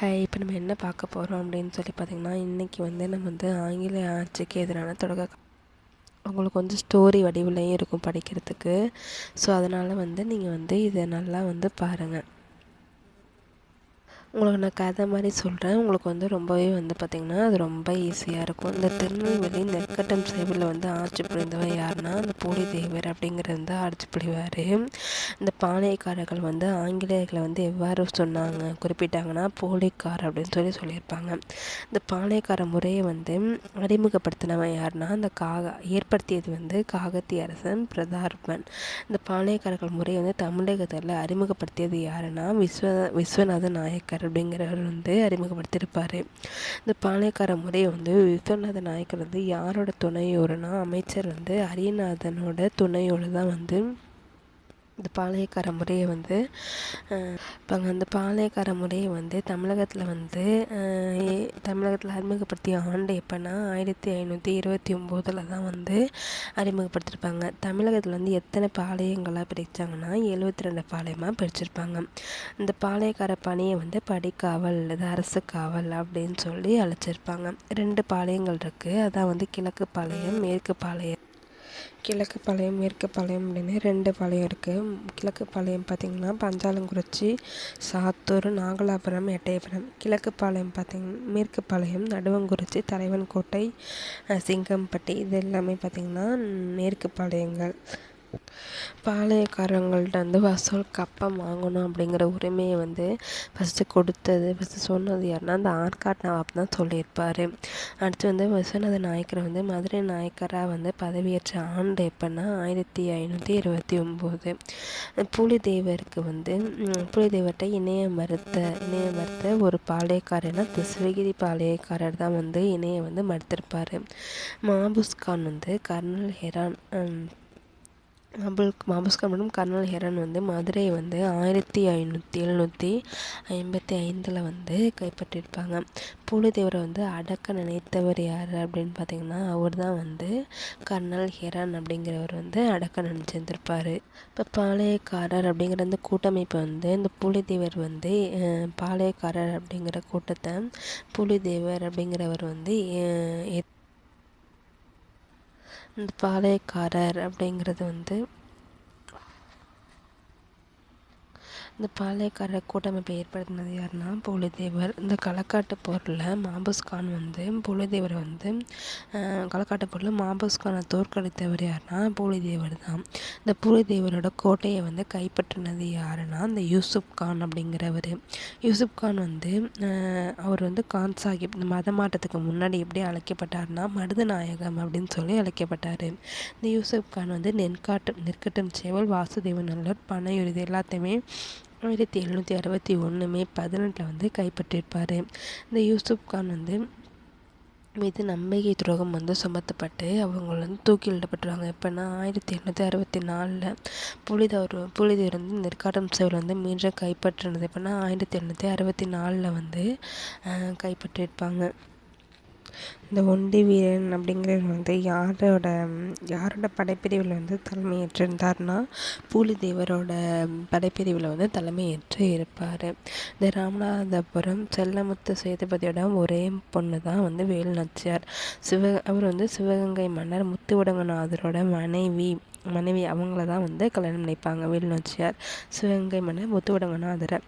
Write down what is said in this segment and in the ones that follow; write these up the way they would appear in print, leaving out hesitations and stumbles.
Hi, இப்போ நம்ம என்ன பார்க்க போகிறோம் அப்படின்னு சொல்லி பார்த்திங்கன்னா, இன்றைக்கி வந்து நம்ம வந்து ஆங்கில ஆட்சிக்கு எதிரான உங்களுக்கு வந்து ஸ்டோரி வடிவிலையும் இருக்கும் படிக்கிறதுக்கு. ஸோ அதனால் வந்து நீங்கள் வந்து இதை நல்லா வந்து பாருங்கள். உங்களுக்கு நான் கதை மாதிரி சொல்கிறேன். உங்களுக்கு வந்து ரொம்பவே வந்து பார்த்திங்கன்னா அது ரொம்ப ஈஸியாக இருக்கும். இந்த திருநெல்வேலி நெற்கட்டம் சைடில் வந்து ஆட்சி புரிந்தவர் யாருன்னா அந்த பூலித்தேவர் அப்படிங்கிறது வந்து ஆட்சி புரிவார். இந்த பாளையக்காரர்கள் வந்து ஆங்கிலேயர்களை வந்து எவ்வாறு சொன்னாங்க குறிப்பிட்டாங்கன்னா போலிக்கார் அப்படின்னு சொல்லியிருப்பாங்க. இந்த பாளையக்கார முறையை வந்து அறிமுகப்படுத்தினவன் யாருன்னா அந்த ஏற்படுத்தியது வந்து காகத்திய அரசன் பிரதார்பன். இந்த பாளையக்காரர்கள் முறையை வந்து தமிழகத்தில் அறிமுகப்படுத்தியது யாருன்னா விஸ்வநாத நாயக்கர் அப்படிங்கிறவர் வந்து அறிமுகப்படுத்தியிருப்பார். இந்த பாளையக்கார முறையை வந்து விஸ்வநாத நாயக்கர் வந்து யாரோட துணையோருனா அமைச்சர் வந்து அரியநாதனோட துணையோடு தான் வந்து இந்த பாளையக்கார முறையை வந்து அந்த பாளையக்கார முறையை வந்து தமிழகத்தில் அறிமுகப்படுத்திய ஆண்டு எப்போன்னா 1529 தான் வந்து அறிமுகப்படுத்தியிருப்பாங்க. தமிழகத்தில் வந்து எத்தனை பாளையங்களாக பிரித்தாங்கன்னா 72 பாளையமாக பிரிச்சிருப்பாங்க. இந்த பாளையக்கார பணியை வந்து படிக்காவல் அல்லது அரசு காவல் அப்படின்னு சொல்லி அழைச்சிருப்பாங்க. 2 பாளையங்கள் இருக்குது. அதான் வந்து கிழக்கு பாளையம் மேற்கு பாளையம். கிழக்கு பாளையம் மேற்கு பாளையம் அப்படின்னு 2 பாளையம் இருக்குது. கிழக்கு பாளையம் பார்த்திங்கன்னா பஞ்சாலங்குறிச்சி, சாத்தூர், நாகலாபுரம், எட்டயபுரம். கிழக்கு பாளையம் மேற்கு பாளையம் நடுவங்குறிச்சி, தலைவன்கோட்டை, சிங்கம்பட்டி. இது எல்லாமே பார்த்திங்கன்னா மேற்கு பாளையங்கள். பாளையக்காரங்கள்ட்ட வந்து வசூல் கப்பம் வாங்கணும் அப்படிங்கிற உரிமையை வந்து ஃபஸ்ட்டு சொன்னது யாருன்னா அந்த ஆற்காட் நவாப் தான் சொல்லியிருப்பார். அடுத்து வந்து விஸ்வநாத நாயக்கரை வந்து மதுரை நாயக்கராக வந்து பதவியேற்ற ஆண்டு எப்போன்னா 1529. பூலித்தேவர்கிட்ட இணைய மறுத்த ஒரு பாளையக்காரர்னா சிவகிரி பாளையக்காரர் தான் வந்து இணைய வந்து மறுத்திருப்பார். மாபுஸ்கான் வந்து கர்னல் ஹெரான் மற்றும் கர்னல் ஹெரான் வந்து மதுரையை வந்து 1755 வந்து கைப்பற்றியிருப்பாங்க. பூலித்தேவரை வந்து அடக்க நினைத்தவர் யார் அப்படின்னு பார்த்திங்கன்னா அவர் தான் வந்து கர்னல் ஹெரான் அப்படிங்கிறவர் வந்து அடக்க நினச்சிருந்திருப்பார். இப்போ பாளையக்காரர் அப்படிங்கிற அந்த கூட்டமைப்பை வந்து இந்த பூலித்தேவர் வந்து பாளையக்காரர் அப்படிங்கிற கூட்டத்தை பூலித்தேவர் அப்படிங்கிறவர் வந்து இந்த பாளையக்காரர் அப்படிங்கிறது வந்து இந்த பாளையக்காரர் கூட்டமைப்பை ஏற்படுத்தினது யாருன்னா பூலித்தேவர். இந்த களக்காட்டு போரில் மாபுஸ்கான் வந்து பூலித்தேவரை வந்து களக்காட்டு போரில் மாபுஸ்கானை தோற்கடித்தவர் யாருன்னா பூலித்தேவர் தான். இந்த பூலித்தேவரோட கோட்டையை வந்து கைப்பற்றினது யாருன்னா இந்த யூசுப் கான் அப்படிங்கிறவர். யூசுப் கான் வந்து அவர் வந்து கான் சாஹிப் இந்த மத மாற்றத்துக்கு முன்னாடி எப்படி அழைக்கப்பட்டார்னா மருதநாயகம் அப்படின்னு சொல்லி அழைக்கப்பட்டார். இந்த யூசுப் கான் வந்து நெற்கட்டம் சேவல், வாசுதேவ நல்லூர், பனையூர் எல்லாத்தையுமே 1761 மே 18 வந்து கைப்பற்றியிருப்பார். இந்த யூசுப் கான் வந்து மீது நம்பிக்கை துரோகம் வந்து சுமத்தப்பட்டு அவங்க வந்து தூக்கிலிடப்பட்டுருவாங்க. எப்போன்னா 1864 புலிதேவர் வந்து நெற்காட்டம் சேவல் வந்து மீண்டும் கைப்பற்றினது எப்போன்னா 1864 வந்து கைப்பற்றியிருப்பாங்க. இந்த ஒண்டி வீரன் அப்படிங்கிறவர் வந்து யாரோட படைப்பிரிவில் வந்து தலைமையேற்றிருந்தார்னா பூலித்தேவரோட படைப்பிரிவில் வந்து தலைமையேற்று இருப்பார். இந்த ராமநாதபுரம் செல்லமுத்து சேதுபதியோட ஒரே பொண்ணு தான் வந்து வேலுநாச்சியார். அவர் வந்து சிவகங்கை மன்னர் முத்துவடங்கநாதரோட மனைவி அவங்கள தான் வந்து கல்யாணம் பண்ணிப்பாங்க வேலுநாச்சியார். சிவகங்கை மன்னர் முத்துவடங்கநாதரை.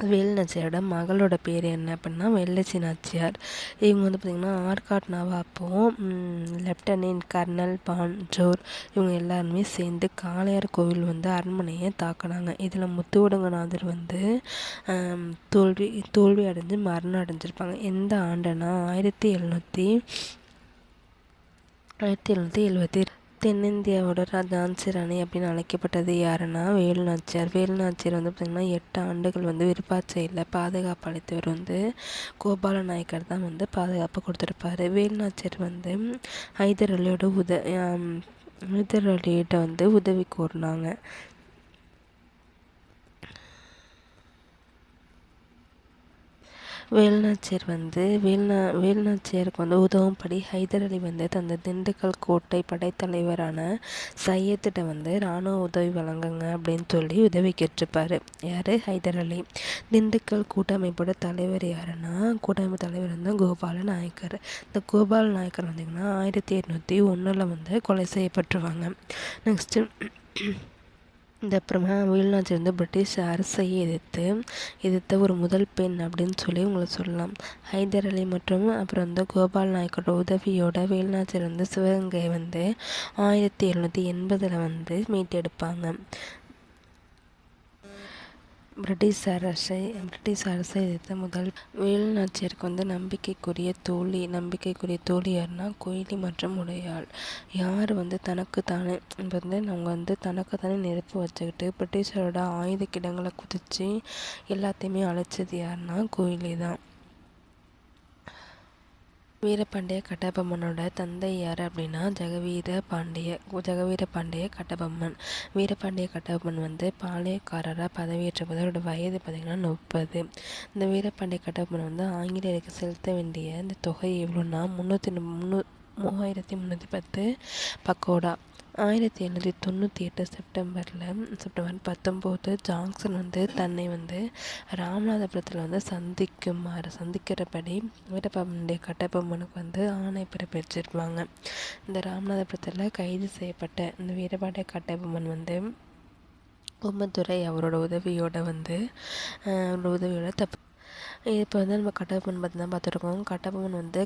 வேலுநாச்சியாரோட மகளோட பேர் என்ன அப்படின்னா வெள்ளச்சி நாச்சியார். இவங்க வந்து பார்த்திங்கன்னா ஆற்காட் நவாப்பும் லெப்டினன்ட் கர்னல் பான்ஜோர் இவங்க எல்லாருமே சேர்ந்து காளையார் கோவில் வந்து அரண்மனையை தாக்குனாங்க. இதில் முத்துவடங்கநாதர் வந்து தோல்வி அடைஞ்சு மரணம் அடைஞ்சிருப்பாங்க. எந்த ஆண்டுனா 1770. தென்னிந்தியாவோட ஜான்சி ராணி அப்படின்னு அழைக்கப்பட்டது யாருன்னா வேலுநாச்சியார். வேலுநாச்சியார் வந்து பார்த்திங்கன்னா 8 ஆண்டுகள் வந்து விருப்பாட்சியில் பாதுகாப்பு அளித்தவர் வந்து கோபால நாயக்கர் தான் வந்து பாதுகாப்பு கொடுத்துருப்பாரு. வேலுநாச்சியார் வந்து ஹைதர் அலிகிட்ட வந்து உதவி கோரினாங்க. வேலுநாச்சியாருக்கு வந்து உதவும்படி ஹைதர் அலி வந்து தந்த திண்டுக்கல் கோட்டை படைத்தலைவரான சையத்திட்ட வந்து இராணுவ உதவி வழங்குங்க அப்படின்னு சொல்லி உதவி கேட்டிருப்பாரு. யார்? ஹைதர் அலி. திண்டுக்கல் கூட்டமைப்போட தலைவர் யாருன்னா, கூட்டமைப்பு தலைவர் வந்து கோபால நாயக்கர். இந்த கோபால நாயக்கர் வந்தீங்கன்னா 1801 வந்து கொலை செய்யப்பட்டுருவாங்க. நெக்ஸ்ட்டு இந்த அப்புறமா வேலுநாச்சியார் வந்து பிரிட்டிஷ் அரசையை எதிர்த்த ஒரு முதல் பெண் அப்படின்னு சொல்லி உங்களை சொல்லலாம். ஹைதர் அலி மற்றும் அப்புறம் வந்து கோபால் நாயக்கரோட உதவியோட வேலுநாச்சியார் வந்து சிவகங்கையை வந்து 1780 வந்து மீட்டெடுப்பாங்க. பிரிட்டிஷ் அரசை எதிர்த்த முதல் வேலுநாச்சியாருக்கு வந்து நம்பிக்கைக்குரிய தோழி யாருன்னா குயிலி மற்றும் உடையாள். யார் வந்து தனக்குத்தானே அவங்க வந்து தனக்குத்தானே நெருப்பு வச்சுக்கிட்டு பிரிட்டிஷரோட ஆயுத கிடங்களை குதித்து எல்லாத்தையுமே அழைச்சது யாருன்னா குயிலி தான். வீரபாண்டிய கட்டபொம்மனோட தந்தை யார் அப்படின்னா ஜெகவீர பாண்டிய கட்டபொம்மன். வீரபாண்டிய கட்டபொம்மன் வந்து பாளையக்காரராக பதவியேற்ற போது அவரோட வயது பார்த்திங்கன்னா 30. இந்த வீரபாண்டிய கட்டபொம்மன் வந்து ஆங்கிலேயருக்கு செலுத்த வேண்டிய இந்த தொகை எவ்வளோன்னா 3310 பக்கோடா. 1798 செப்டம்பர் 19 ஜாக்சன் வந்து தன்னை வந்து ராமநாதபுரத்தில் வந்து சந்திக்கிறபடி வீரபாண்டிய கட்டபொம்மனுக்கு வந்து ஆணை பிறப்பிச்சிருப்பாங்க. இந்த ராமநாதபுரத்தில் கைது செய்யப்பட்ட இந்த வீரபாண்டிய கட்டபொம்மன் வந்து பொம்மதுரை அவரோட உதவியோட இப்போ வந்து நம்ம கட்டபொம்மன் பற்றி தான் பார்த்துருக்கோம். கட்டபொம்மன் வந்து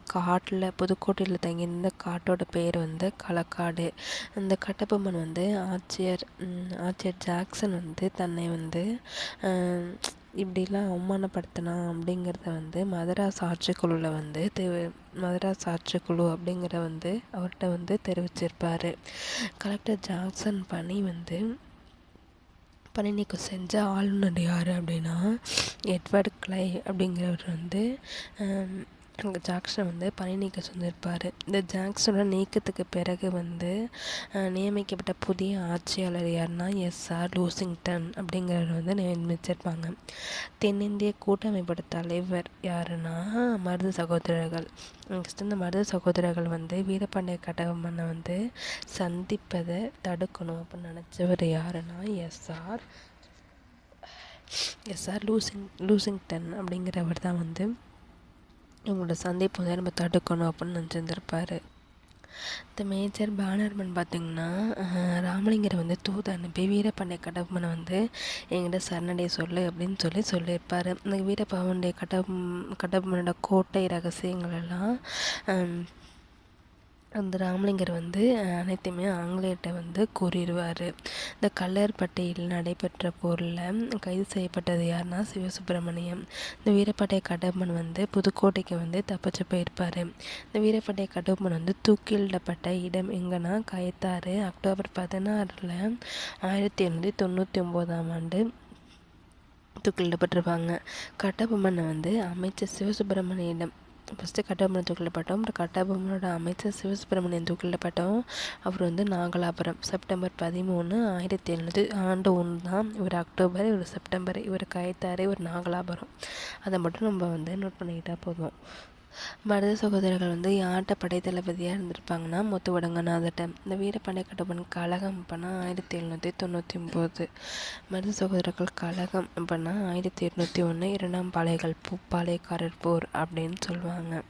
புதுக்கோட்டையில் தங்கியிருந்த காட்டோட பேர் வந்து களக்காடு. இந்த கட்டபொம்மன் வந்து ஆட்சியர் ஜாக்சன் வந்து தன்னை வந்து இப்படிலாம் அவமானப்படுத்தினான் அப்படிங்கிறத வந்து மதராஸ் ஆட்சிக்குழு அப்படிங்கிற வந்து அவர்கிட்ட வந்து தெரிவிச்சிருப்பார். கலெக்டர் ஜாக்சன் பணி நீக்கம் செஞ்ச ஆளுநர் யார் அப்படின்னா எட்வர்ட் கிளை அப்படிங்கிறவர் வந்து ஜாக்சனை வந்து பணி நீக்கம் செஞ்சிருப்பார். இந்த ஜாக்சனோட நீக்கத்துக்கு பிறகு வந்து நியமிக்கப்பட்ட புதிய ஆட்சியாளர் யாருன்னா எஸ்ஆர் லூசிங்டன் அப்படிங்கிறவர் வந்து நியமிச்சிருப்பாங்க. தென்னிந்திய கூட்டமைப்போட தலைவர் யாருன்னா மருது சகோதரர்கள். நெக்ஸ்ட் இந்த மருது சகோதரர்கள் வந்து வீரபாண்டிய கட்டபொம்மனை வந்து சந்திப்பதை தடுக்கணும் அப்படின்னு நினச்சவர் யாருன்னா எஸ்ஆர் லூசிங்டன் அப்படிங்கிறவர் தான் வந்து இவங்களோட சந்திப்பு வந்து நம்ம தடுக்கணும் அப்படின்னு நினச்சிருந்துருப்பார். இந்த மேஜர் பேனர்மேன் பார்த்திங்கன்னா ராமலிங்கரை வந்து தூது அனுப்பி வீரபாண்டிய கட்டபொம்மனை வந்து என்கிட்ட சரணடைய சொல்லு அப்படின்னு சொல்லியிருப்பார். இந்த வீரபாண்டிய கட்டபொம்மனோட கோட்டை ரகசியங்கள் எல்லாம் அந்த ராமலிங்கர் வந்து அனைத்தையுமே ஆங்கிலேயர்கிட்ட வந்து கூறிடுவார். இந்த கல்லர்பட்டியில் நடைபெற்ற போரில் கைது செய்யப்பட்டது யாருன்னா சிவசுப்பிரமணியம். இந்த வீரபாண்டிய கட்டபொம்மன் வந்து புதுக்கோட்டைக்கு வந்து தப்பிச்சு போயிருப்பார். இந்த வீரபாண்டிய கட்டபொம்மன் வந்து தூக்கிலிடப்பட்ட இடம் எங்கன்னா கயத்தாறு. அக்டோபர் 16 1799 தூக்கிலிடப்பட்டிருப்பாங்க. கட்டபொம்மனை வந்து அமைச்சர் சிவசுப்பிரமணியிடம் ஃபஸ்ட்டு கட்டபொம்மன் தூக்கிலிடப்பட்டோம். கட்டபொம்மனோட அமைச்சர் சிவசுப்பிரமணியன் தூக்கிலிடப்பட்டோம். அவர் வந்து நாகலாபுரம். செப்டம்பர் 13 1700 ஆண்டு 1 தான். இவர் அக்டோபர், இவர் செப்டம்பர், இவர் கயத்தாறு, இவர் நாகலாபுரம். அதை மட்டும் நம்ம வந்து நோட் பண்ணிக்கிட்டால் போதும். மருது சகோதரர்கள் வந்து யார்கிட்ட படைத்தளபதியாக இருந்திருப்பாங்கன்னா முத்துவடங்கநாதர்கிட்ட. இந்த வீரபாண்டிய கட்டபொம்மன் கழகம் அப்படின்னா 1799. மருது சகோதரர்கள் கழகம் அப்படின்னா 1801 2ஆம் பாளையக்காரர் போர் அப்படின்னு சொல்லுவாங்க.